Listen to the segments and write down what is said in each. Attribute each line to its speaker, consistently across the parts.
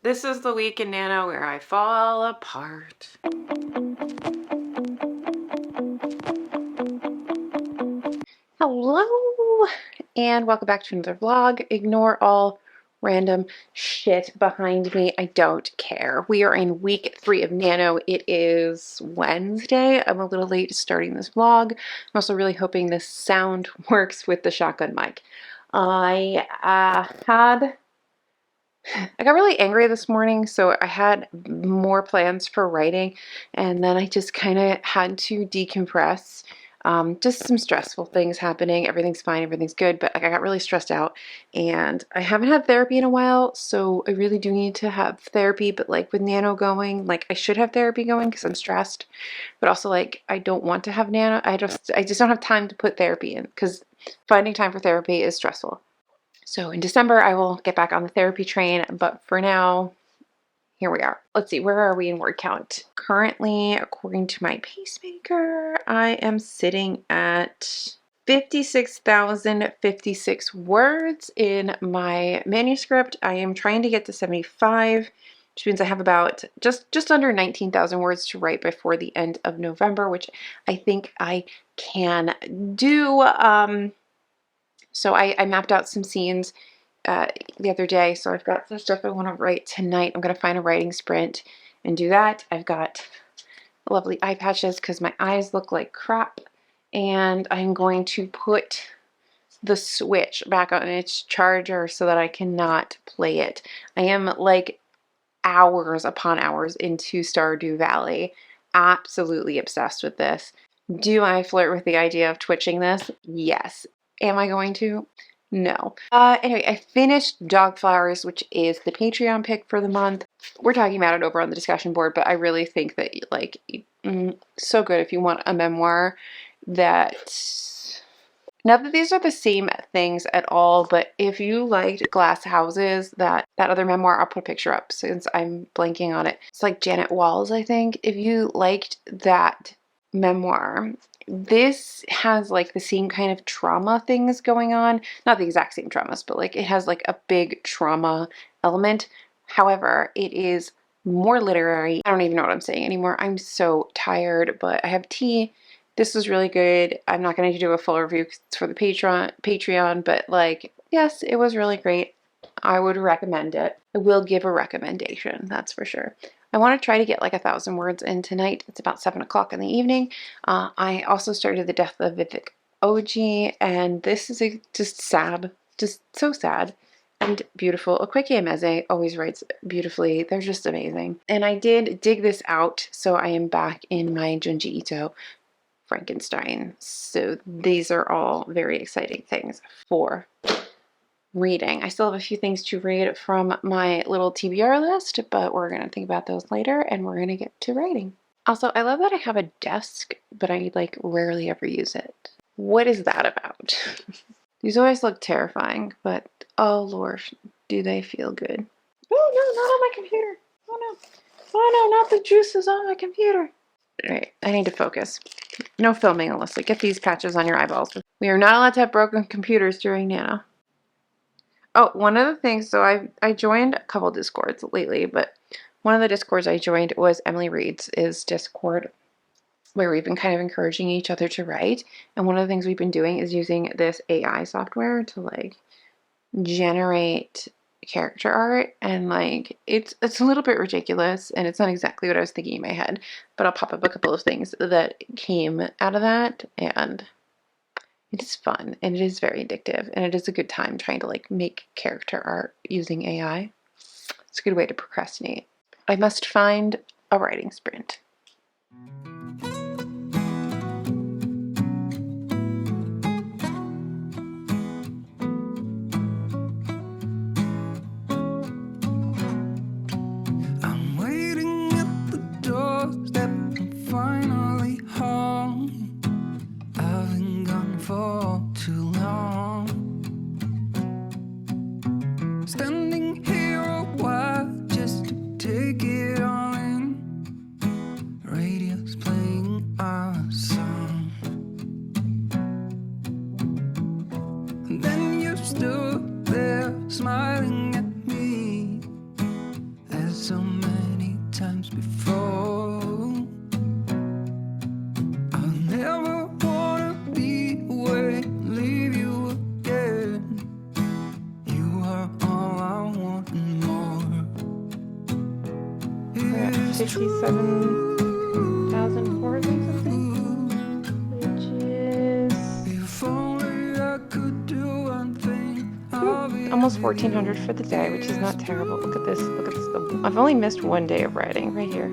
Speaker 1: This is the week in Nano where I fall apart. Hello, and welcome back to another vlog. Ignore all random shit behind me. I don't care. We are in week 3 of Nano. It is Wednesday. I'm a little late starting this vlog. I'm also really hoping this sound works with the shotgun mic. I got really angry this morning, so I had more plans for writing, and then I just kind of had to decompress. Just some stressful things happening. Everything's fine, everything's good, but like I got really stressed out, and I haven't had therapy in a while, so I really do need to have therapy. But like with Nano going, like I should have therapy going because I'm stressed, but also like I don't want to have Nano. I just don't have time to put therapy in because finding time for therapy is stressful. So in December, I will get back on the therapy train, but for now, here we are. Let's see, where are we in word count? Currently, according to my pacemaker, I am sitting at 56,056 words in my manuscript. I am trying to get to 75, which means I have about just under 19,000 words to write before the end of November, which I think I can do. So I mapped out some scenes the other day, so I've got some stuff I want to write tonight. I'm going to find a writing sprint and do that. I've got lovely eye patches because my eyes look like crap, and I'm going to put the Switch back on its charger so that I cannot play it. I am like hours upon hours into Stardew Valley. Absolutely obsessed with this. Do I flirt with the idea of twitching this? Yes. Am I going to? No. Anyway, I finished Dog Flowers, which is the Patreon pick for the month. We're talking about it over on the discussion board, but I really think that, like, so good if you want a memoir that... Not that these are the same things at all, but if you liked Glass Houses, that other memoir, I'll put a picture up since I'm blanking on it. It's like Janet Walls, I think. If you liked that memoir, this has like the same kind of trauma things going on. Not the exact same traumas, but like it has like a big trauma element. However, it is more literary. I don't even know what I'm saying anymore. I'm so tired, but I have tea. This was really good. I'm not going to do a full review because it's for the Patreon, but like, yes, it was really great. I would recommend it. I will give a recommendation, that's for sure. I want to try to get like 1,000 words in tonight. It's about 7 o'clock in the evening. I also started The Death of Vivek OG, and this is just sad, just so sad and beautiful. Akwaeke Emezi always writes beautifully. They're just amazing. And I did dig this out, so I am back in my Junji Ito Frankenstein. So these are all very exciting things for reading. I still have a few things to read from my little TBR list, but we're going to think about those later, and we're going to get to writing. Also, I love that I have a desk, but I like rarely ever use it. What is that about? These always look terrifying, but oh Lord, do they feel good. Oh no, not on my computer. Oh no. Oh no, not the juices on my computer. Right, I need to focus. No filming, Alyssa. Get these patches on your eyeballs. We are not allowed to have broken computers during Nano. Oh, one of the things, so I joined a couple Discords lately, but one of the Discords I joined was Emily Reed's Discord, where we've been kind of encouraging each other to write. And one of the things we've been doing is using this AI software to like generate character art, and like it's a little bit ridiculous, and it's not exactly what I was thinking in my head, but I'll pop up a couple of things that came out of that, and it is fun, and it is very addictive, and it is a good time trying to like make character art using AI. It's a good way to procrastinate. I must find a writing sprint.
Speaker 2: Take it all in. Radio's playing. so many times before. I'll never wanna be away, leave you again. You are all I want and more.
Speaker 1: We're at 57,000 words and something, which is almost 1,400 for the day, which is not terrible. Look at this. Look at this. I've only missed one day of writing right here,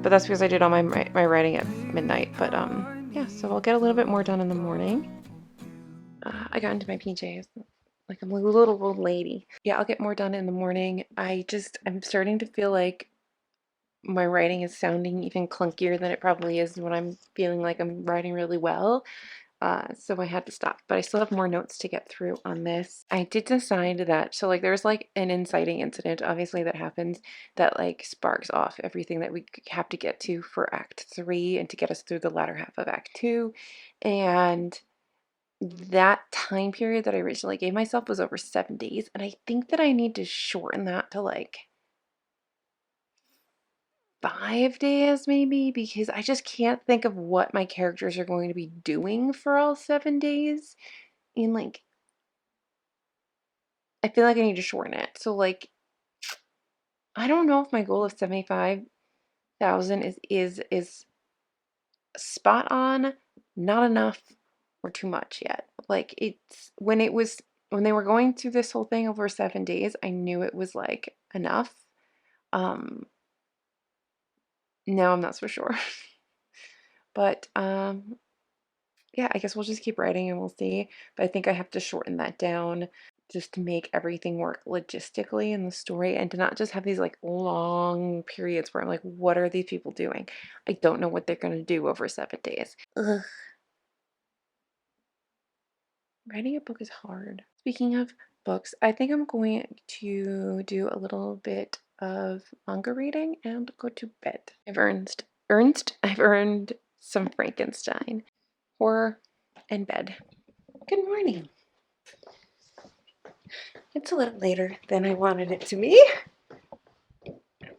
Speaker 1: but that's because I did all my writing at midnight. But yeah, so I'll get a little bit more done in the morning. I got into my PJs like I'm a little old lady. Yeah, I'll get more done in the morning. I'm starting to feel like my writing is sounding even clunkier than it probably is when I'm feeling like I'm writing really well. So I had to stop, but I still have more notes to get through on this. I did decide that, so like there's like an inciting incident, obviously, that happens that like sparks off everything that we have to get to for Act 3 and to get us through the latter half of Act 2. And that time period that I originally gave myself was over 7 days, and I think that I need to shorten that to like 5 days maybe, because I just can't think of what my characters are going to be doing for all 7 days. And like, I feel like I need to shorten it. So like, I don't know if my goal of 75,000 is spot on, not enough, or too much yet. Like it's when they were going through this whole thing over 7 days, I knew it was like enough. Now I'm not so sure. But yeah, I guess we'll just keep writing and we'll see. But I think I have to shorten that down just to make everything work logistically in the story and to not just have these like long periods where I'm like, what are these people doing? I don't know what they're going to do over 7 days. Ugh. Writing a book is hard. Speaking of books, I think I'm going to do a little bit of manga reading and go to bed. I've earned some Frankenstein. Horror and bed. Good morning. It's a little later than I wanted it to be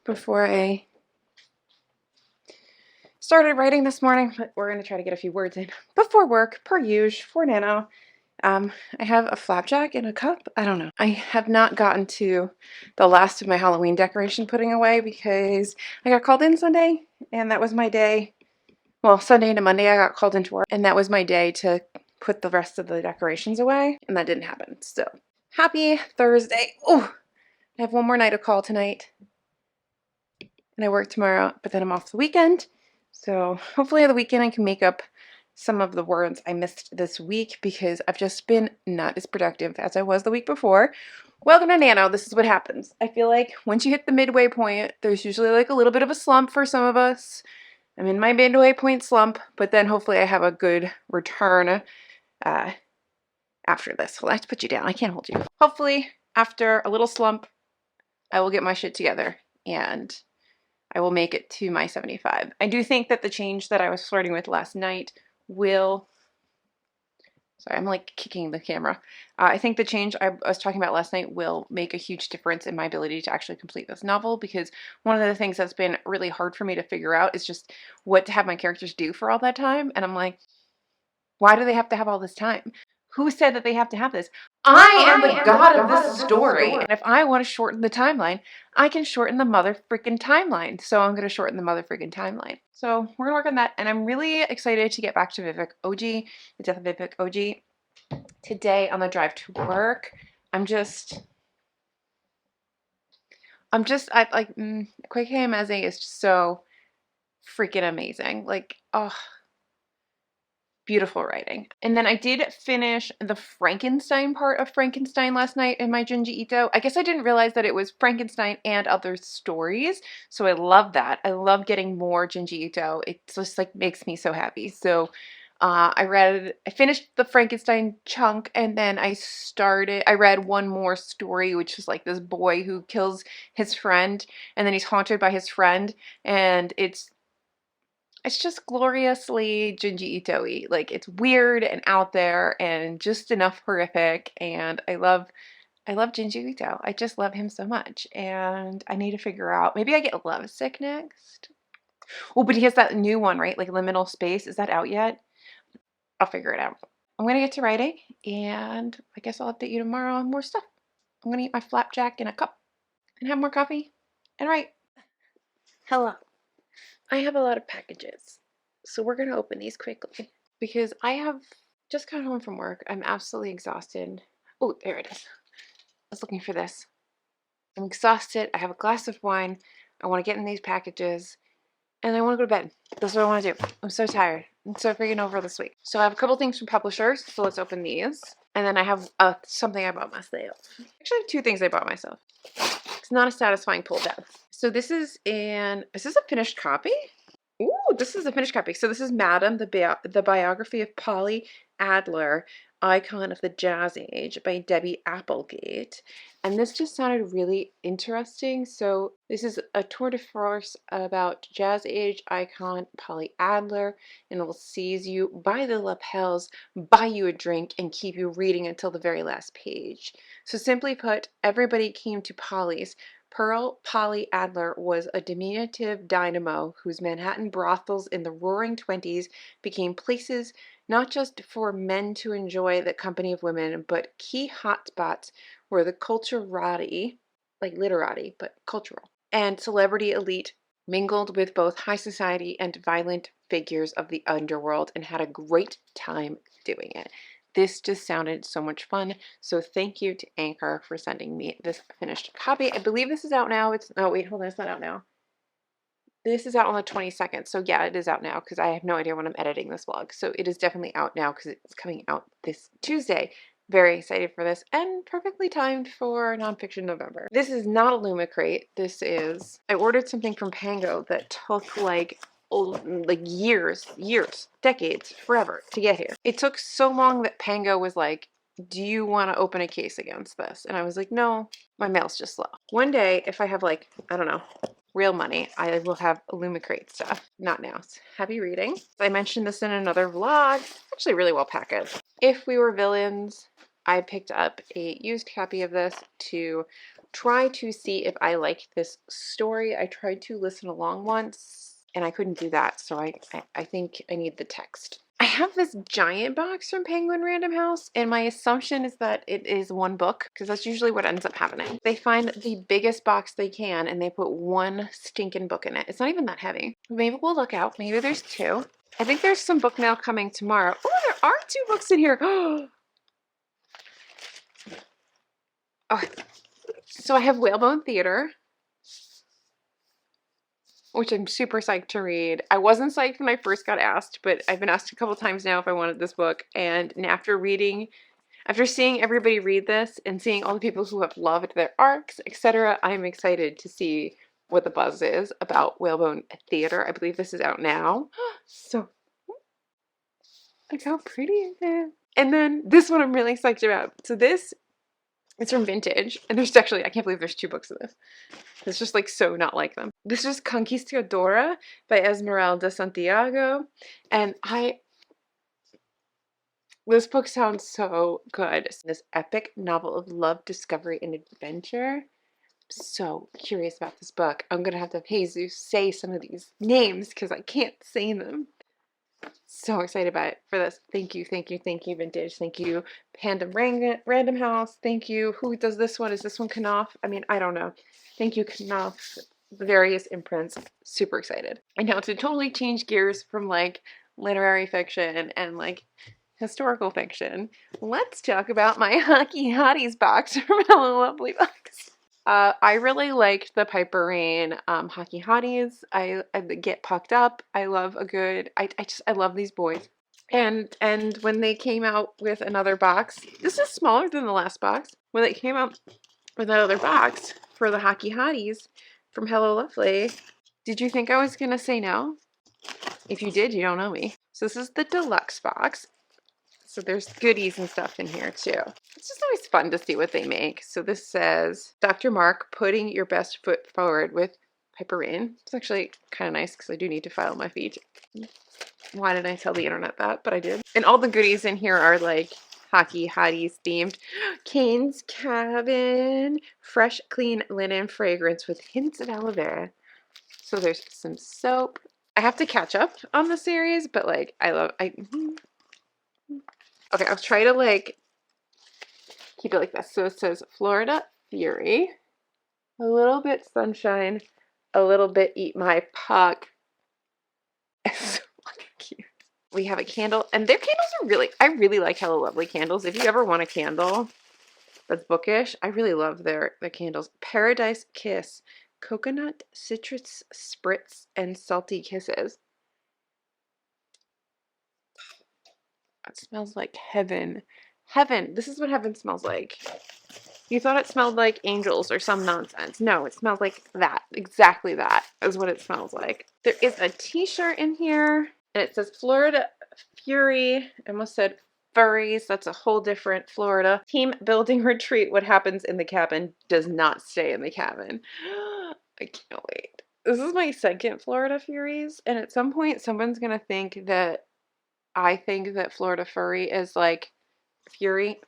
Speaker 1: before I started writing this morning, but we're going to try to get a few words in before work, per usual, for Nano. I have a flapjack in a cup. I don't know. I have not gotten to the last of my Halloween decoration putting away because I got called in Sunday, and that was my day. Well, Sunday into Monday I got called into work, and that was my day to put the rest of the decorations away, and that didn't happen. So, happy Thursday. Oh, I have one more night of call tonight, and I work tomorrow, but then I'm off the weekend. So hopefully on the weekend I can make up some of the words I missed this week because I've just been not as productive as I was the week before. Welcome to Nano. This is what happens. I feel like once you hit the midway point, there's usually like a little bit of a slump for some of us. I'm in my midway point slump, but then hopefully I have a good return after this. Well, I have to put you down. I can't hold you. Hopefully after a little slump, I will get my shit together and I will make it to my 75. I do think that the change that I was flirting with last night will... Sorry, I'm like kicking the camera. I think the change I was talking about last night will make a huge difference in my ability to actually complete this novel, because one of the things that's been really hard for me to figure out is just what to have my characters do for all that time. And I'm like, why do they have to have all this time? Who said that they have to have this? I am the god of this story. And if I want to shorten the timeline, I can shorten the mother freaking timeline. So I'm going to shorten the mother freaking timeline. So we're going to work on that. And I'm really excited to get back to Vivek OG, the death of Vivek OG. Today on the drive to work, Akwaeke Emezi is just so freaking amazing. Like, oh, beautiful writing. And then I did finish the Frankenstein part of Frankenstein last night in my Junji Ito. I guess I didn't realize that it was Frankenstein and other stories. So I love that. I love getting more Junji Ito. It just like makes me so happy. So I finished the Frankenstein chunk, and then I read one more story, which was like this boy who kills his friend, and then he's haunted by his friend, and it's just gloriously Junji Ito-y. Like, it's weird and out there and just enough horrific, and I love I love Junji Ito. I just love him so much. And I need to figure out, maybe I get Lovesick next. Oh, but he has that new one, right? Like Liminal Space. Is that out yet? I'll figure it out. I'm going to get to writing, and I guess I'll update you tomorrow on more stuff. I'm going to eat my flapjack in a cup and have more coffee and write. Hello. I have a lot of packages, so we're going to open these quickly because I have just got home from work. I'm absolutely exhausted. Oh, there it is. I was looking for this. I'm exhausted. I have a glass of wine. I want to get in these packages, and I want to go to bed. That's what I want to do. I'm so tired. I'm so freaking over this week. So I have a couple things from publishers, so let's open these. And then I have something I bought myself. Actually, I have two things I bought myself. It's not a satisfying pull tab. So this is is this a finished copy? Ooh, this is a finished copy. So this is Madam, the biography of Polly Adler, icon of the Jazz Age by Debbie Applegate. And this just sounded really interesting. So this is a tour de force about Jazz Age icon Polly Adler, and it will seize you by the lapels, buy you a drink, and keep you reading until the very last page. So simply put, everybody came to Polly's. Pearl Polly Adler was a diminutive dynamo whose Manhattan brothels in the roaring 20s became places not just for men to enjoy the company of women, but key hotspots where the culturati, like literati, but cultural, and celebrity elite mingled with both high society and violent figures of the underworld and had a great time doing it. This just sounded so much fun. So thank you to Anchor for sending me this finished copy. I believe this is out now. Oh wait, hold on, it's not out now. This is out on the 22nd. So yeah, it is out now because I have no idea when I'm editing this vlog. So it is definitely out now because it's coming out this Tuesday. Very excited for this and perfectly timed for Nonfiction November. This is not a Lumicrate. I ordered something from Pango that took like years, decades, forever to get here. It took so long that Pango was like, do you want to open a case against this? And I was like, no, my mail's just slow. One day, if I have like, I don't know, real money, I will have Lumicrate stuff. Not now. So happy reading. I mentioned this in another vlog. Actually really well packaged. If We Were Villains, I picked up a used copy of this to try to see if I liked this story. I tried to listen along once and I couldn't do that, so I think I need the text. I have this giant box from Penguin Random House, and my assumption is that it is one book, because that's usually what ends up happening. They find the biggest box they can, and they put one stinking book in it. It's not even that heavy. Maybe we'll look out. Maybe there's two. I think there's some book mail coming tomorrow. Oh, there are two books in here. Oh, so I have Whalebone Theater, which I'm super psyched to read. I wasn't psyched when I first got asked, but I've been asked a couple times now if I wanted this book. And after seeing everybody read this and seeing all the people who have loved their arcs, etc., I'm excited to see what the buzz is about Whalebone Theater. I believe this is out now. So, look how pretty it is. And then this one I'm really psyched about. So this, it's from Vintage, and there's actually, I can't believe there's two books of this. It's just like so not like them. This is Conquistadora by Esmeralda Santiago, and this book sounds so good. This epic novel of love, discovery, and adventure. So curious about this book. I'm gonna have to have Jesus say some of these names because I can't say them. So excited about it for this. Thank you, Vintage. Thank you, Random House. Thank you. Who does this one? Is this one Knopf? I mean, I don't know. Thank you, Knopf. The various imprints. Super excited. And now to totally change gears from like literary fiction and like historical fiction, let's talk about my Hockey Hotties box from Hello Lovely Box. I really liked the Piper Rayne Hockey Hotties. I get pucked up. I love a good, I love these boys. And when they came out with another box, this is smaller than the last box. When they came out with another box for the Hockey Hotties from Hello Lovely, did you think I was going to say no? If you did, you don't know me. So this is the deluxe box. So there's goodies and stuff in here too. It's just always fun to see what they make. So this says, Dr. Mark, putting your best foot forward with Piper Rayne. It's actually kind of nice because I do need to file my feet. Why did I tell the internet that? But I did. And all the goodies in here are like Hockey Hotties themed. Kane's Cabin, fresh, clean linen fragrance with hints of aloe vera. So there's some soap. I have to catch up on the series, but like okay, I'll try to like keep it like this. So it says Florida Fury, a little bit sunshine, a little bit eat my puck. It's so fucking cute. We have a candle, and their candles are really, I really like Hello Lovely candles. If you ever want a candle that's bookish, I really love their candles. Paradise Kiss, coconut, citrus spritz, and salty kisses. It smells like heaven. Heaven. This is what heaven smells like. You thought it smelled like angels or some nonsense. No, it smells like that. Exactly that is what it smells like. There is a t-shirt in here, and it says Florida Fury. I almost said furries. That's a whole different Florida. Team building retreat. What happens in the cabin does not stay in the cabin. I can't wait. This is my second Florida Furies, and at some point someone's going to think that I think that Florida Furry is like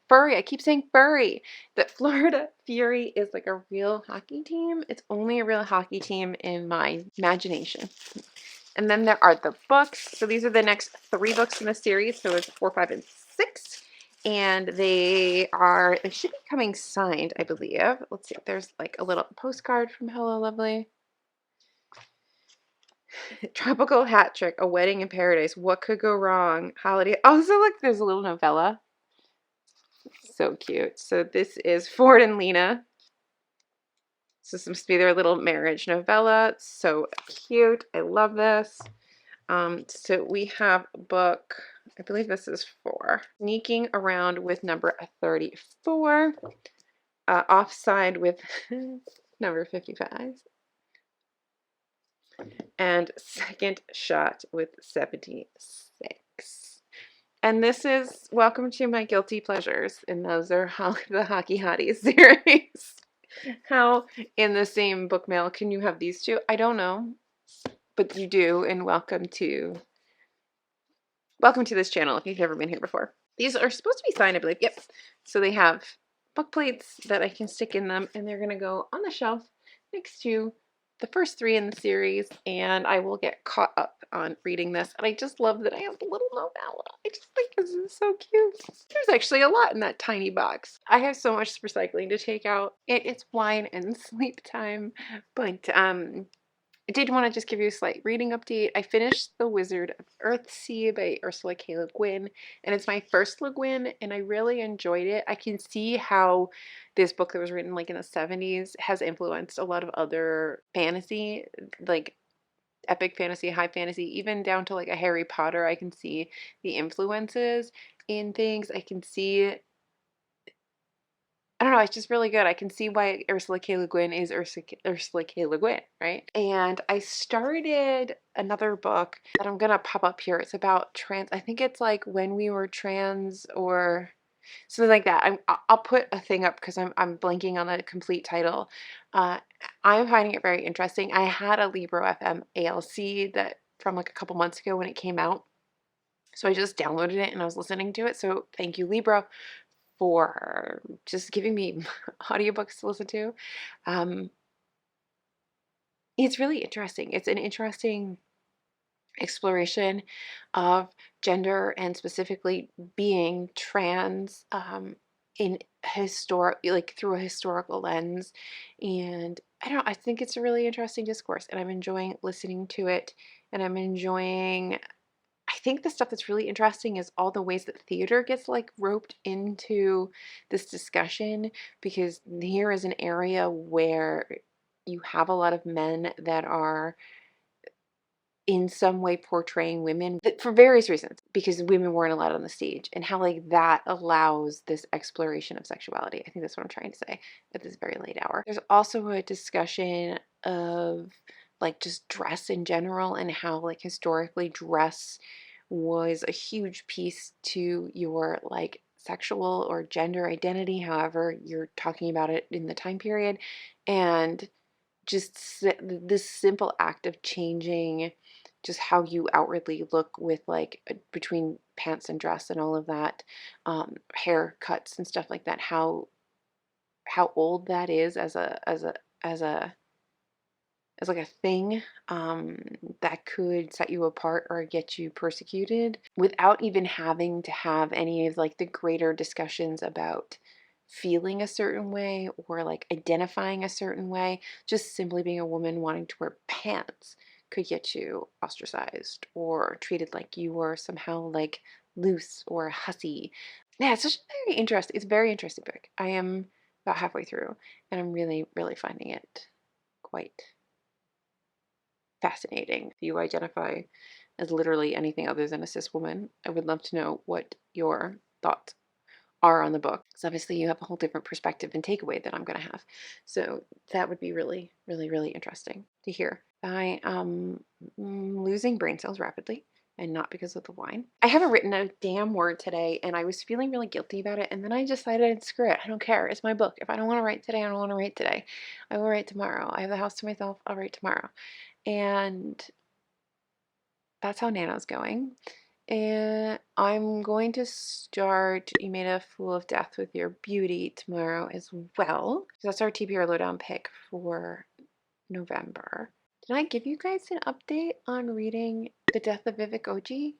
Speaker 1: furry. I keep saying furry. That Florida Fury is like a real hockey team. It's only a real hockey team in my imagination. And then there are the books. So these are the next 3 books in the series. So it's 4, 5, and 6. And they should be coming signed, I believe. Let's see. There's like a little postcard from Hello Lovely. Tropical Hat Trick, A Wedding in Paradise. What could go wrong? Holiday. Oh, so look, there's a little novella. So cute. So this is Ford and Lena. So this must be their little marriage novella. So cute. I love this. So we have book, I believe this is 4. Sneaking Around with number 34. Offside with number 55. And Second Shot with 76. And this is Welcome to My Guilty Pleasures, and those are the Hockey Hotties series. How in the same book mail can you have these two? I don't know, but you do, and welcome to this channel if you've never been here before. These are supposed to be signed, I believe. Yep. So they have book plates that I can stick in them, and they're going to go on the shelf next to the first 3 in the series, and I will get caught up on reading this. And I just love that I have the little novella. I just think this is so cute. There's actually a lot in that tiny box. I have so much recycling to take out. It's wine and sleep time, but I did want to just give you a slight reading update. I finished The Wizard of Earthsea by Ursula K. Le Guin, and it's my first Le Guin, and I really enjoyed it. I can see how this book that was written like in the 70s has influenced a lot of other fantasy, like epic fantasy, high fantasy, even down to like a Harry Potter. I can see the influences in things. I can see, I don't know, it's just really good. I can see why Ursula K. Le Guin is Ursula K. Le Guin, right? And I started another book that I'm gonna pop up here. It's about I think it's like When We Were Trans or something like that. I'll put a thing up because I'm blanking on the complete title. I'm finding it very interesting. I had a Libro FM ALC that from like a couple months ago when it came out. So I just downloaded it and I was listening to it. So thank you, Libro, for just giving me audiobooks to listen to. It's really interesting. It's an interesting exploration of gender and specifically being trans in like through a historical lens. And I don't know, I think it's a really interesting discourse, and I'm enjoying listening to it, and I'm enjoying, I think the stuff that's really interesting is all the ways that theater gets like roped into this discussion, because here is an area where you have a lot of men that are in some way portraying women for various reasons, because women weren't allowed on the stage, and how like that allows this exploration of sexuality. I think that's what I'm trying to say at this very late hour. There's also a discussion of like just dress in general, and how like historically dress was a huge piece to your like sexual or gender identity, however you're talking about it in the time period. And just this simple act of changing just how you outwardly look with like between pants and dress and all of that, haircuts and stuff like that, how old that is as a as like a thing, that could set you apart or get you persecuted without even having to have any of like the greater discussions about feeling a certain way or like identifying a certain way. Just simply being a woman wanting to wear pants could get you ostracized or treated like you were somehow like loose or hussy. Yeah, it's just very interesting. It's a very interesting book. I am about halfway through and I'm really, really finding it quite fascinating. If you identify as literally anything other than a cis woman, I would love to know what your thoughts are on the book. Because obviously you have a whole different perspective and takeaway that I'm going to have. So that would be really, really, really interesting to hear. I am losing brain cells rapidly and not because of the wine. I haven't written a damn word today and I was feeling really guilty about it. And then I decided, screw it. I don't care. It's my book. If I don't want to write today, I don't want to write today. I will write tomorrow. I have the house to myself. I'll write tomorrow. And that's how Nano's going. And I'm going to start You Made a Fool of Death with Your Beauty tomorrow as well. That's our TBR lowdown pick for November. Did I give you guys an update on reading The Death of Vivek Oji?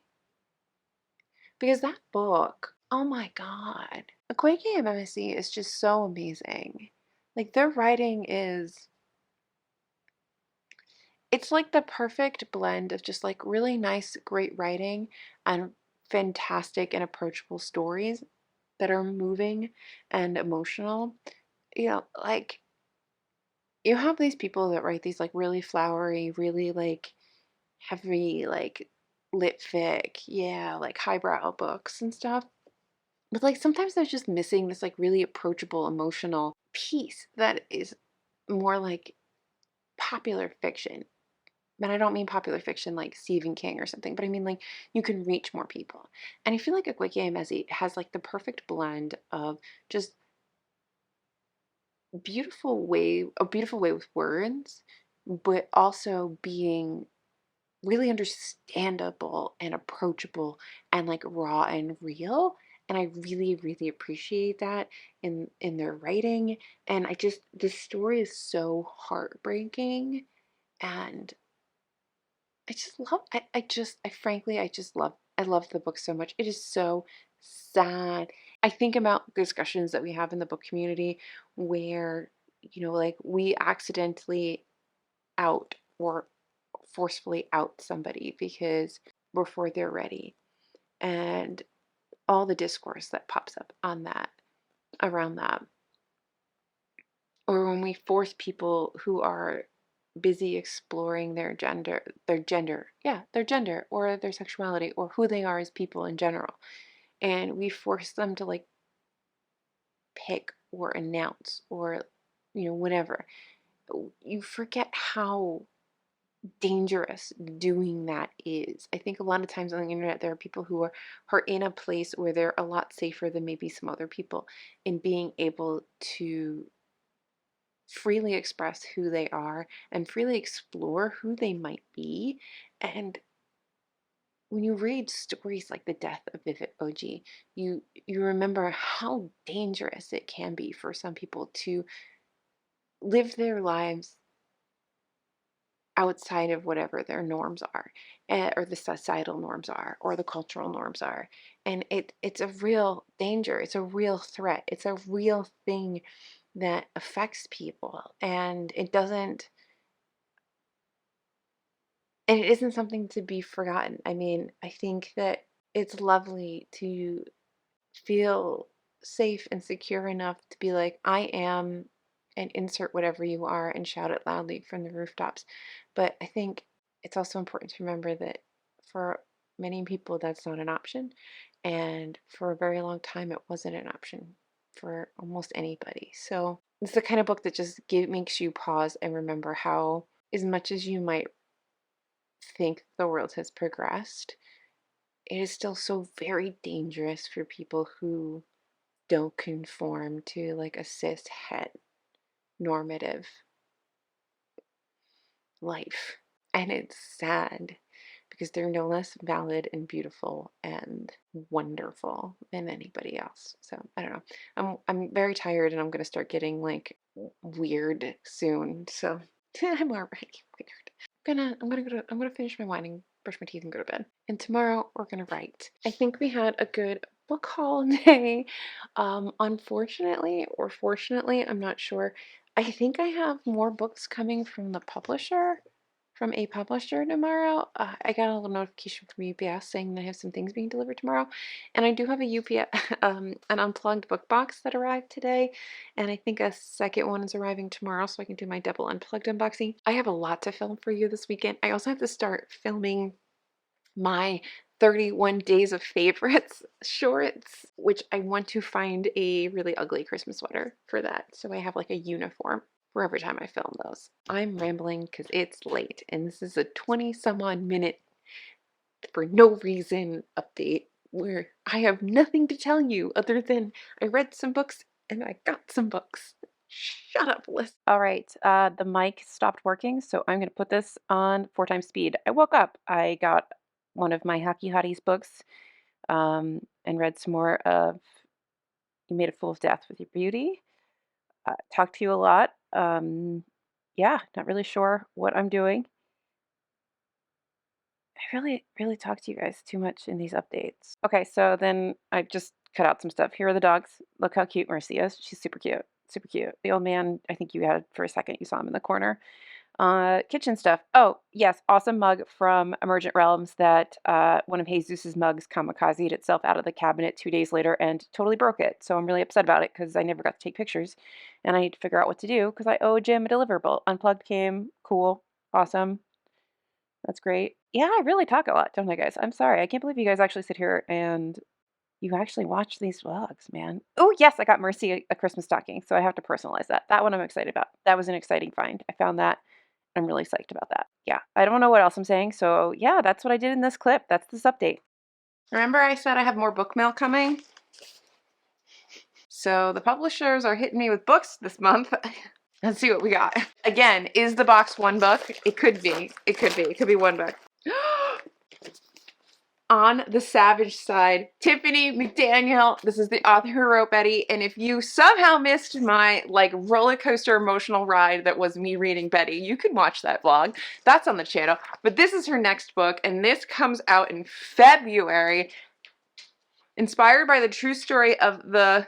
Speaker 1: Because that book, oh my god. Akwaeke and Emezi is just so amazing. Like their writing is, it's like the perfect blend of just like really nice, great writing and fantastic and approachable stories that are moving and emotional. You know, like you have these people that write these like really flowery, really like heavy, like lit fic, yeah, like highbrow books and stuff. But like sometimes they're just missing this like really approachable, emotional piece that is more like popular fiction. And I don't mean popular fiction like Stephen King or something, but I mean like you can reach more people. And I feel like Akwaeke Emezi has like the perfect blend of just a beautiful way with words, but also being really understandable and approachable and like raw and real. And I really, really appreciate that in their writing. And I just, this story is so heartbreaking and I just love I frankly I just love I love the book so much. It is so sad. I think about discussions that we have in the book community where, you know, like we accidentally out or forcefully out somebody because before they're ready. And all the discourse that pops up on that, around that. Or when we force people who are busy exploring their gender or their sexuality or who they are as people in general, and we force them to like pick or announce or, you know, whatever. You forget how dangerous doing that is. I think a lot of times on the internet there are people who are in a place where they're a lot safer than maybe some other people in being able to freely express who they are and freely explore who they might be. And when you read stories like The Death of Vivek Oji, you remember how dangerous it can be for some people to live their lives outside of whatever their norms are, or the societal norms are, or the cultural norms are. And it's a real danger. It's a real threat. It's a real thing that affects people. And it isn't something to be forgotten. I mean, I think that it's lovely to feel safe and secure enough to be like, I am, and insert whatever you are and shout it loudly from the rooftops. But I think it's also important to remember that for many people, that's not an option. And for a very long time, it wasn't an option for almost anybody. So it's the kind of book that just makes you pause and remember how, as much as you might think the world has progressed, it is still so very dangerous for people who don't conform to like a cis het normative life. And it's sad because they're no less valid and beautiful and wonderful than anybody else. So I don't know. I'm very tired and I'm gonna start getting like weird soon. So I'm already weird. I'm gonna finish my wine and brush my teeth and go to bed. And tomorrow we're gonna write. I think we had a good book haul day. Unfortunately or fortunately, I'm not sure. I think I have more books coming from a publisher tomorrow. I got a little notification from UPS saying that I have some things being delivered tomorrow, and I do have a UPS an unplugged book box that arrived today, and I think a second one is arriving tomorrow, so I can do my double unplugged unboxing. I have a lot to film for you this weekend. I also have to start filming my 31 Days of Favorites shorts, which I want to find a really ugly Christmas sweater for that, so I have like a uniform for every time I film those. I'm rambling because it's late, and this is a 20 some odd minute for no reason update where I have nothing to tell you other than I read some books and I got some books. Shut up, Alyssa. All right, the mic stopped working, so I'm going to put this on 4x speed. I woke up. I got one of my Hockey Hotties books and read some more of You Made a Fool of Death with Your Beauty. Talked to you a lot. Yeah, not really sure what I'm doing. I really talk to you guys too much in these updates. Okay, so then I just cut out some stuff. Here are the dogs. Look how cute Mercy is. She's super cute. Super cute. The old man, I think you had for a second, you saw him in the corner. Kitchen stuff. Oh, yes, awesome mug from Emergent Realms that one of Jesus's mugs kamikazed itself out of the cabinet 2 days later and totally broke it. So I'm really upset about it because I never got to take pictures and I need to figure out what to do because I owe Jim a deliverable. Unplugged came. Cool. Awesome. That's great. Yeah, I really talk a lot, don't I, guys? I'm sorry. I can't believe you guys actually sit here and you actually watch these vlogs, man. Oh, yes, I got Mercy a Christmas stocking, so I have to personalize that. That one I'm excited about. That was an exciting find. I found that. I'm really psyched about that. Yeah, I don't know what else I'm saying, so yeah, that's what I did in this clip. That's this update. Remember I said I have more book mail coming? So the publishers are hitting me with books this month. Let's see what we got. Again, is the box one book? It could be. It could be. It could be one book. On the Savage Side, Tiffany McDaniel. This is the author who wrote Betty. And if you somehow missed my like roller coaster emotional ride that was me reading Betty, you can watch that vlog. That's on the channel. But this is her next book, and this comes out in February. Inspired by the true story of the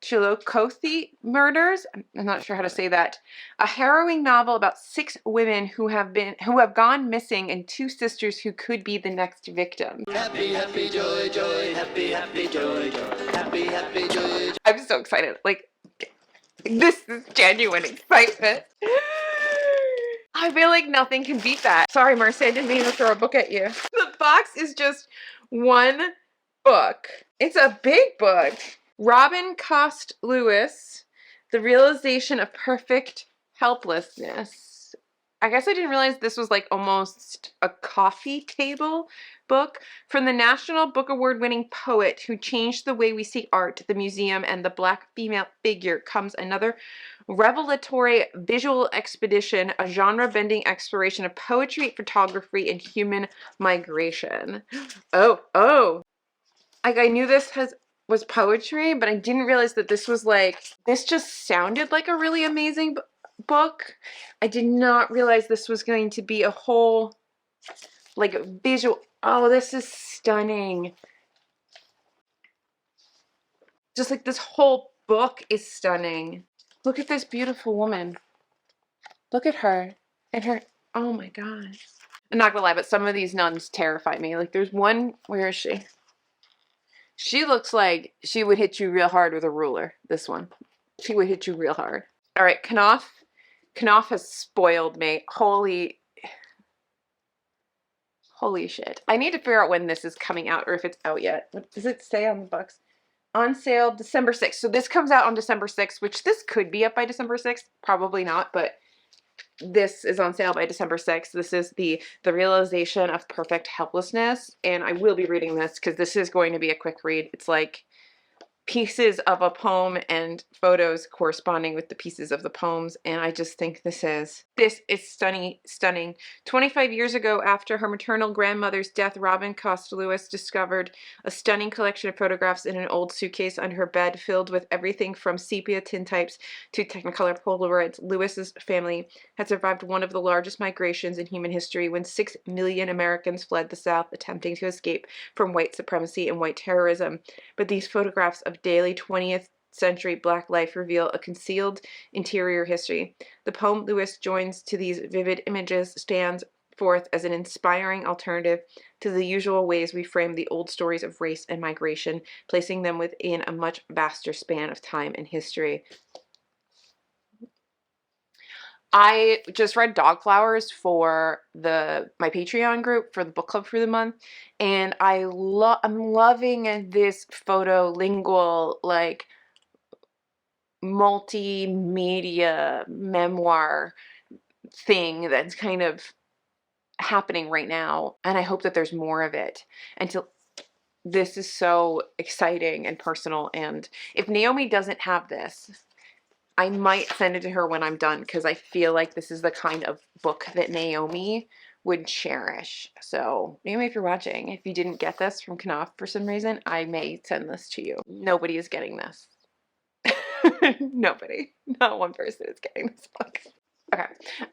Speaker 1: Chillicothe murders. I'm not sure how to say that. A harrowing novel about 6 women who have gone missing and 2 sisters who could be the next victim. Happy, happy, joy, joy, happy, happy, joy, joy, happy, happy, joy. I'm so excited. Like, this is genuine excitement. I feel like nothing can beat that. Sorry, Mercy, I didn't mean to throw a book at you. The box is just one book. It's a big book. Robin Cost Lewis, The Realization of Perfect Helplessness. I guess I didn't realize this was like almost a coffee table book. From the National Book Award winning poet who changed the way we see art, the museum, and the Black female figure comes another revelatory visual expedition, a genre-bending exploration of poetry, photography, and human migration. Oh. Like, I knew this was poetry, but I didn't realize that this was like, this just sounded like a really amazing book. I did not realize this was going to be a whole, like, visual. Oh, this is stunning. Just like this whole book is stunning. Look at this beautiful woman. Look at her. And her, oh my God. I'm not gonna lie, but some of these nuns terrify me. Like, there's one, where is she? She looks like she would hit you real hard with a ruler. This one. She would hit you real hard. All right, Knopf. Knopf has spoiled me. Holy shit. I need to figure out when this is coming out or if it's out yet. What does it say on the box? On sale December 6th. So this comes out on December 6th, which this could be up by December 6th. Probably not, but this is on sale by December 6th. This is the Realization of Perfect Helplessness, and I will be reading this because this is going to be a quick read. It's like pieces of a poem and photos corresponding with the pieces of the poems, and I just think this is stunning. 25 years ago, after her maternal grandmother's death, Robin Costa Lewis discovered a stunning collection of photographs in an old suitcase under her bed, filled with everything from sepia tintypes to Technicolor Polaroids. Lewis's family had survived one of the largest migrations in human history, when 6 million Americans fled the South, attempting to escape from white supremacy and white terrorism. But these photographs of daily 20th century Black life reveal a concealed interior history. The poem Lewis joins to these vivid images stands forth as an inspiring alternative to the usual ways we frame the old stories of race and migration, placing them within a much vaster span of time and history. I just read Dog Flowers for my Patreon group for the book club for the month, and I'm loving this photolingual, like, multimedia memoir thing that's kind of happening right now, and I hope that there's more of it. Until this is so exciting and personal, and if Naomi doesn't have this, I might send it to her when I'm done, because I feel like this is the kind of book that Naomi would cherish. So, Naomi, if you're watching, if you didn't get this from Knopf for some reason, I may send this to you. Nobody is getting this. Nobody. Not one person is getting this book. Okay.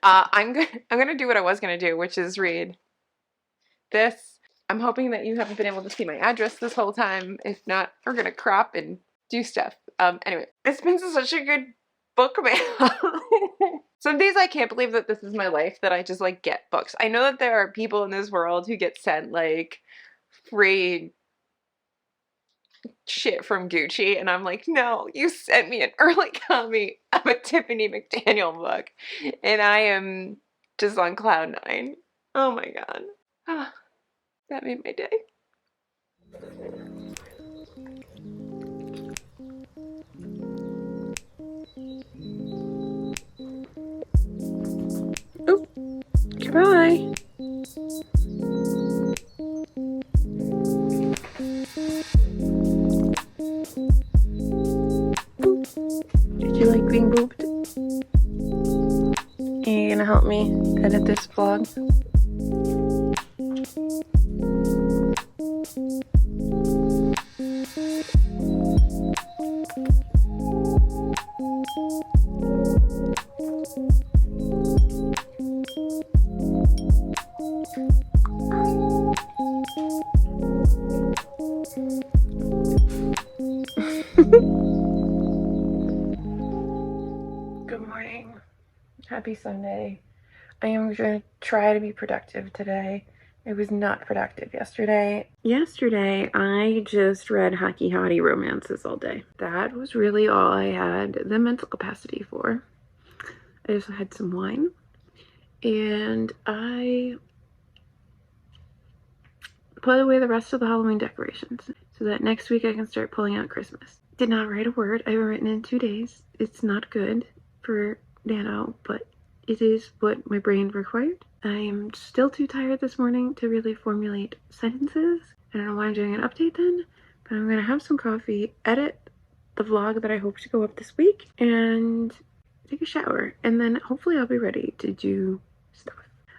Speaker 1: I'm gonna do what I was gonna do, which is read this. I'm hoping that you haven't been able to see my address this whole time. If not, we're gonna crop and do stuff. Anyway, it's been such a good book mail. Some days I can't believe that this is my life, that I just like get books. I know that there are people in this world who get sent like free shit from Gucci, and I'm like, no, you sent me an early copy of a Tiffany McDaniel book, and I am just on cloud nine. Oh my god. Ah, that made my day. Oh, goodbye. Did you like being booped? Are you gonna help me edit this vlog? Good morning. Happy Sunday. I am going to try to be productive today. I was not productive yesterday. Yesterday, I just read Hockey Hottie romances all day. That was really all I had the mental capacity for. I just had some wine, and I put away the rest of the Halloween decorations so that next week I can start pulling out Christmas. Did not write a word. I haven't written in 2 days. It's not good for Nano, but it is what my brain required. I am still too tired this morning to really formulate sentences. I don't know why I'm doing an update then, but I'm gonna have some coffee, edit the vlog that I hope to go up this week, and take a shower, and then hopefully I'll be ready to do stuff.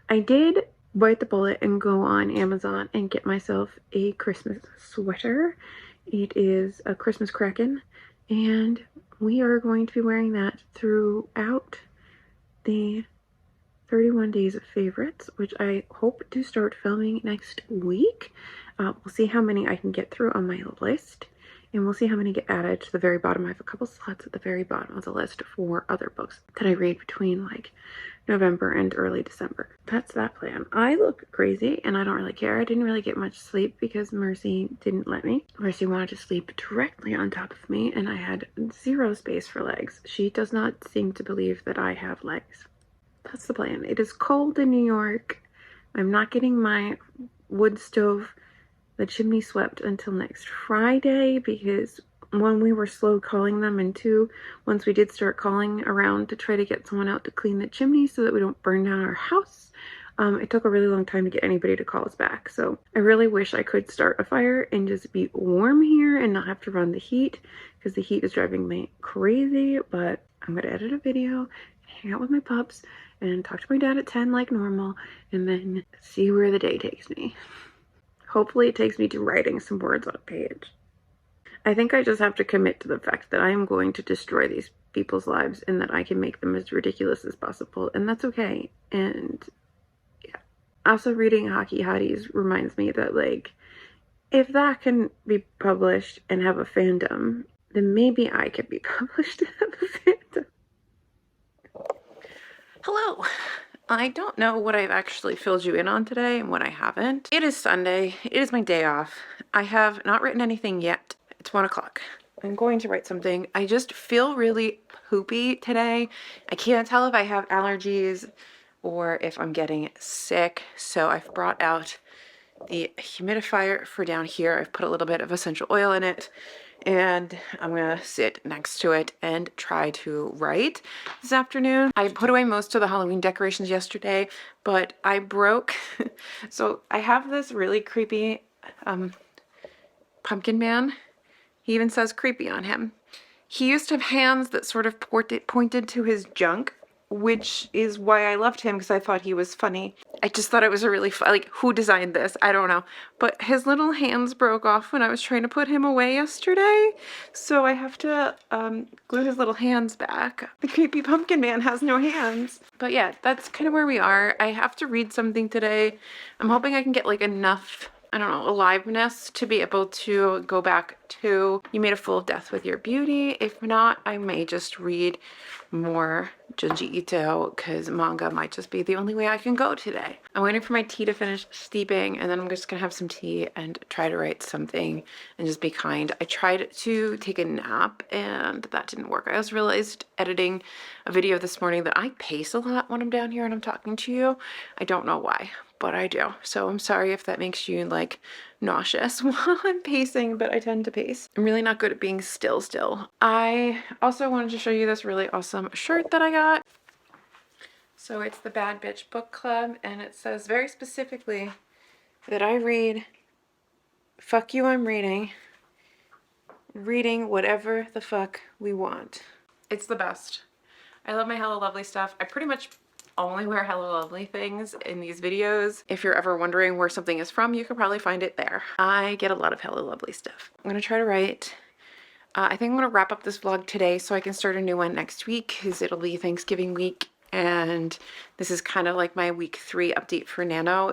Speaker 1: I did bite the bullet and go on Amazon and get myself a Christmas sweater. It is a Christmas Kraken, and we are going to be wearing that throughout the 31 Days of Favorites, which I hope to start filming next week. We'll see how many I can get through on my list, and we'll see how many get added to the very bottom. I have a couple slots at the very bottom of the list for other books that I read between like November and early December. That's that plan. I look crazy and I don't really care. I didn't really get much sleep because Mercy didn't let me. Mercy wanted to sleep directly on top of me, and I had zero space for legs. She does not seem to believe that I have legs. That's the plan. It is cold in New York. I'm not getting my wood stove, the chimney swept until next Friday, because one, we were slow calling them, and two, once we did start calling around to try to get someone out to clean the chimney so that we don't burn down our house, It took a really long time to get anybody to call us back. So I really wish I could start a fire and just be warm here and not have to run the heat, because the heat is driving me crazy. But I'm gonna edit a video, hang out with my pups, and talk to my dad at 10 like normal, and then see where the day takes me. Hopefully it takes me to writing some words on a page. I think I just have to commit to the fact that I am going to destroy these people's lives and that I can make them as ridiculous as possible, and that's okay. And yeah. Also, reading Hockey Hotties reminds me that, like, if that can be published and have a fandom, then maybe I can be published and have a fandom. Hello. I don't know what I've actually filled you in on today and what I haven't. It is Sunday. It is my day off. I have not written anything yet. It's 1 o'clock. I'm going to write something. I just feel really poopy today. I can't tell if I have allergies or if I'm getting sick. So I've brought out the humidifier for down here. I've put a little bit of essential oil in it, and I'm gonna sit next to it and try to write this afternoon. I put away most of the Halloween decorations yesterday, but I broke so I have this really creepy pumpkin man. He even says creepy on him. He used to have hands that sort of pointed to his junk, which is why I loved him, because I thought he was funny. I just thought it was a really fun, like, who designed this? I don't know. But his little hands broke off when I was trying to put him away yesterday. So I have to glue his little hands back. The creepy pumpkin man has no hands. But yeah, that's kind of where we are. I have to read something today. I'm hoping I can get like enough, I don't know, aliveness to be able to go back to You Made a Fool of Death with Your Beauty. If not, I may just read more Junji Ito, because manga might just be the only way I can go today. I'm waiting for my tea to finish steeping, and then I'm just gonna have some tea and try to write something and just be kind. I tried to take a nap and that didn't work. I also realized editing a video this morning that I pace a lot when I'm down here and I'm talking to you. I don't know why, but I do. So I'm sorry if that makes you like nauseous while I'm pacing, but I tend to pace. I'm really not good at being still. I also wanted to show you this really awesome shirt that I got. So it's the Bad Bitch Book Club, and it says very specifically that I read, fuck you, I'm reading whatever the fuck we want. It's the best. I love my Hello Lovely stuff. I pretty much only wear Hello Lovely things in these videos. If you're ever wondering where something is from, you can probably find it there. I get a lot of Hello Lovely stuff. I'm gonna try to write. I think I'm gonna wrap up this vlog today so I can start a new one next week, because it'll be Thanksgiving week, and this is kind of like my week 3 update for Nano.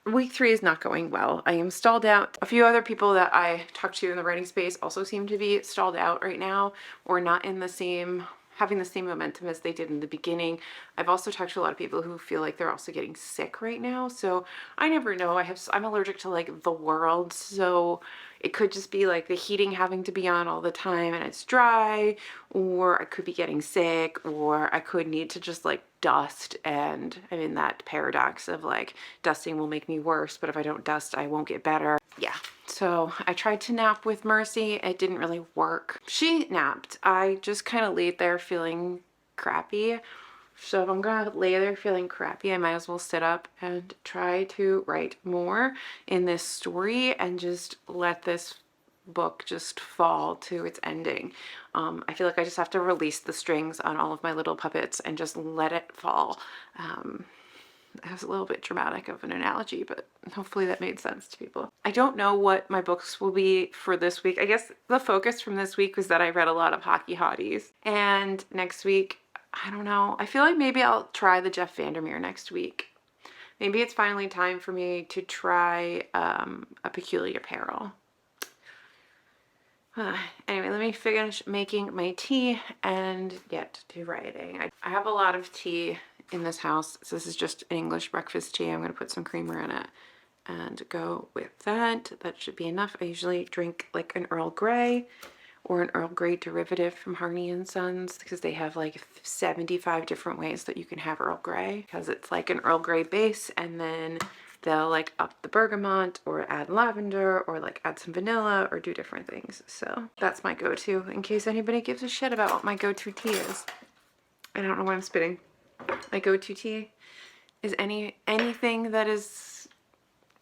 Speaker 1: Week 3 is not going well. I am stalled out. A few other people that I talked to in the writing space also seem to be stalled out right now, or not in the same, having the same momentum as they did in the beginning. I've also talked to a lot of people who feel like they're also getting sick right now, so I never know. I'm allergic to like the world, so it could just be like the heating having to be on all the time and it's dry, or I could be getting sick, or I could need to just like dust, and I'm in that paradox of like dusting will make me worse, but if I don't dust I won't get better. Yeah, so I tried to nap with Mercy. It didn't really work. She napped. I just kind of laid there feeling crappy. So if I'm gonna lay there feeling crappy, I might as well sit up and try to write more in this story and just let this book just fall to its ending. I feel like I just have to release the strings on all of my little puppets and just let it fall. That was a little bit dramatic of an analogy, but hopefully that made sense to people. I don't know what my books will be for this week. I guess the focus from this week was that I read a lot of Hockey Hotties, and next week, I don't know. I feel like maybe I'll try the Jeff Vandermeer next week. Maybe it's finally time for me to try A Peculiar Peril. Anyway, let me finish making my tea and get to writing. I have a lot of tea in this house, so this is just an English breakfast tea. I'm going to put some creamer in it and go with that. That should be enough. I usually drink like an Earl Grey or an Earl Grey derivative from Harney and Sons, because they have like 75 different ways that you can have Earl Grey, because it's like an Earl Grey base, and then they'll like up the bergamot or add lavender or like add some vanilla or do different things. So that's my go-to, in case anybody gives a shit about what my go-to tea is. I don't know why I'm spitting. My go-to tea is anything that is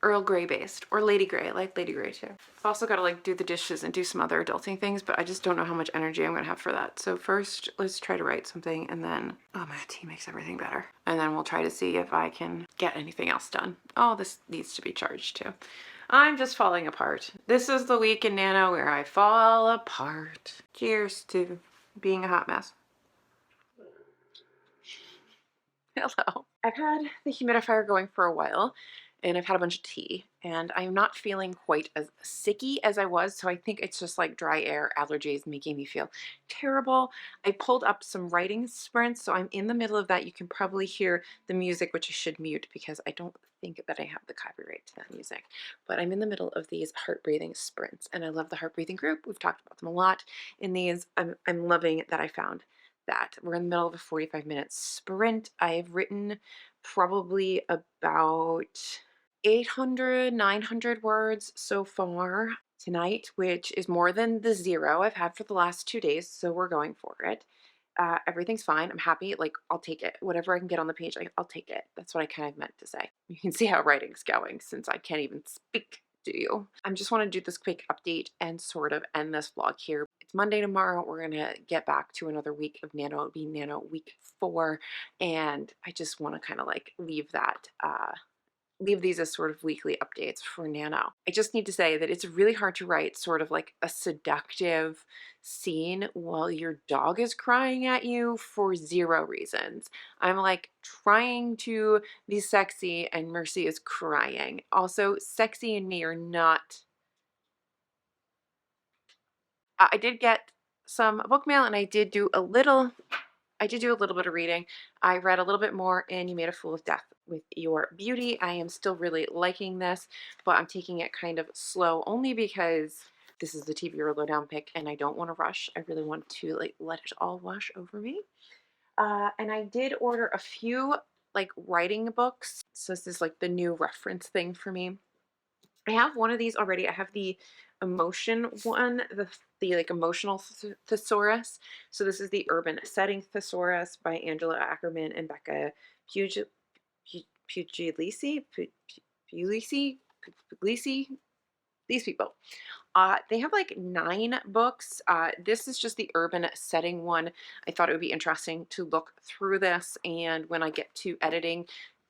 Speaker 1: Earl Grey based, or Lady Grey. I like Lady Grey too. I've also got to like do the dishes and do some other adulting things, but I just don't know how much energy I'm gonna have for that. So first, let's try to write something, and then, oh, my tea makes everything better. And then we'll try to see if I can get anything else done. Oh, this needs to be charged too. I'm just falling apart. This is the week in Nano where I fall apart. Cheers to being a hot mess. Hello. I've had the humidifier going for a while, and I've had a bunch of tea, and I'm not feeling quite as sicky as I was, so I think it's just like dry air allergies making me feel terrible. I pulled up some writing sprints, so I'm in the middle of that. You can probably hear the music, which I should mute because I don't think that I have the copyright to that music, but I'm in the middle of these heart breathing sprints, and I love the heart breathing group. We've talked about them a lot in these. I'm loving that I found that. We're in the middle of a 45-minute sprint. I've written probably about 800, 900 words so far tonight, which is more than the 0 I've had for the last 2 days, so we're going for it. Everything's fine. I'm happy. Like, I'll take it. Whatever I can get on the page, I'll take it. That's what I kind of meant to say. You can see how writing's going since I can't even speak to you. I just want to do this quick update and sort of end this vlog here. It's Monday tomorrow. We're going to get back to another week of Nano. It'll be Nano week 4. And I just want to kind of like leave that, leave these as sort of weekly updates for Nano. I just need to say that it's really hard to write sort of like a seductive scene while your dog is crying at you for 0 reasons. I'm like trying to be sexy and Mercy is crying. Also, sexy and me are not. I did get some book mail, and I did do a little bit of reading. I read a little bit more in You Made a Fool of Death with Your Beauty. I am still really liking this, but I'm taking it kind of slow only because this is the TBR lowdown pick and I don't want to rush. I really want to like let it all wash over me. And I did order a few like writing books. So this is like the new reference thing for me. I have one of these already. I have the emotion one, the like emotional thesaurus. So this is the urban setting thesaurus by Angela Ackerman and Becca Puglisi. Puglisi, these people. They have like 9 books. This is just the urban setting one. I thought it would be interesting to look through this, and when I get to editing,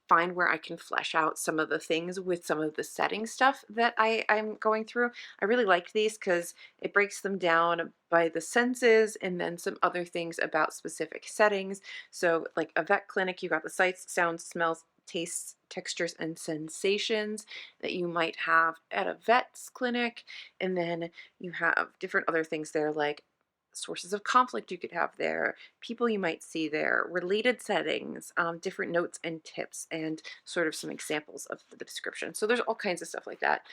Speaker 1: find where I can flesh out some of the things with some of the setting stuff that I'm going through. I really like these because it breaks them down by the senses and then some other things about specific settings. So like a vet clinic, you got the sights, sounds, smells, tastes, textures, and sensations that you might have at a vet's clinic. And then you have different other things there like sources of conflict you could have there, people you might see there, related settings, different notes and tips, and sort of some examples of the description. So there's all kinds of stuff like that.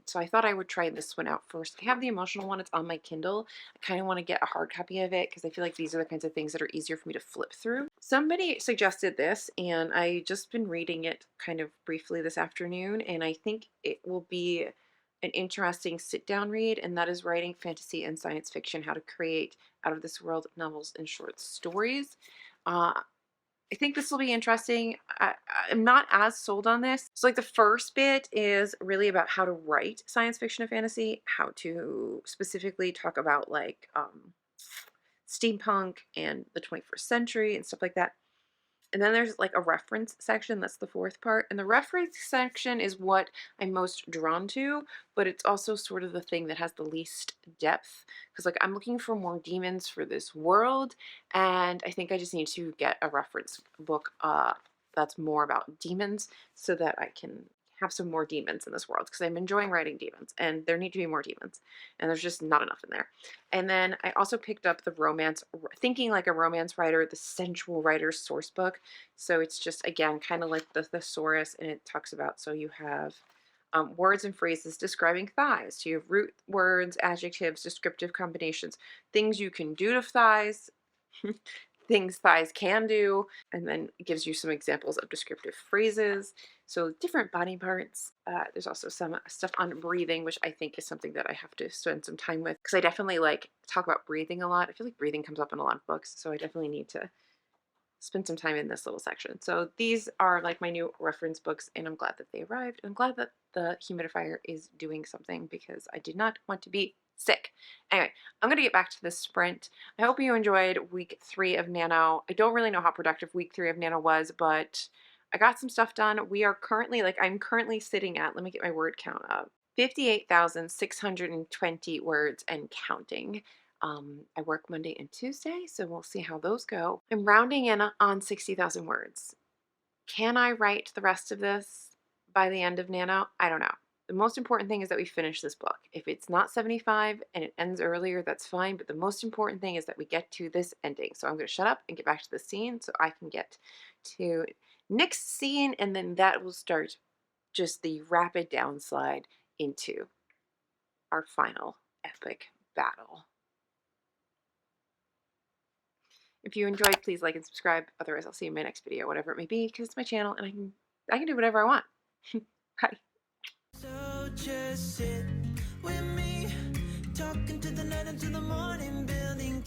Speaker 1: So I thought I would try this one out first. I have the emotional one. It's on my Kindle. I kind of want to get a hard copy of it because I feel like these are the kinds of things that are easier for me to flip through. Somebody suggested this, and I just been reading it kind of briefly this afternoon, and I think it will be an interesting sit-down read, and that is writing fantasy and science fiction, how to create out of this world novels and short stories. I think this will be interesting. I'm not as sold on this. So like the first bit is really about how to write science fiction and fantasy, how to specifically talk about like steampunk and the 21st century and stuff like that. And then there's like a reference section. That's the 4th part. And the reference section is what I'm most drawn to, but it's also sort of the thing that has the least depth. Because like I'm looking for more demons for this world. And I think I just need to get a reference book that's more about demons so that I can have some more demons in this world, because I'm enjoying writing demons and there need to be more demons and there's just not enough in there. And then I also picked up the romance, Thinking Like a Romance Writer, the Sensual Writer's Source Book. So it's just, again, kind of like the thesaurus, and it talks about, so you have words and phrases describing thighs. So you have root words, adjectives, descriptive combinations, things you can do to thighs, things thighs can do, and then it gives you some examples of descriptive phrases. So different body parts. There's also some stuff on breathing, which I think is something that I have to spend some time with, because I definitely like talk about breathing a lot. I feel like breathing comes up in a lot of books, so I definitely need to spend some time in this little section. So these are like my new reference books, and I'm glad that they arrived. I'm glad that the humidifier is doing something because I did not want to be sick. Anyway, I'm going to get back to this sprint. I hope you enjoyed week 3 of Nano. I don't really know how productive week 3 of Nano was, but I got some stuff done. We are currently, I'm currently sitting at, let me get my word count up, 58,620 words and counting. I work Monday and Tuesday, so we'll see how those go. I'm rounding in on 60,000 words. Can I write the rest of this by the end of Nano? I don't know. The most important thing is that we finish this book. If it's not 75 and it ends earlier, that's fine, but the most important thing is that we get to this ending. So I'm going to shut up and get back to the scene so I can get to next scene, and then that will start just the rapid downslide into our final epic battle. If you enjoyed, please like and subscribe. Otherwise, I'll see you in my next video, whatever it may be, because it's my channel and I can do whatever I want. Bye.
Speaker 2: So just sit with me, talking to the night until the morning, building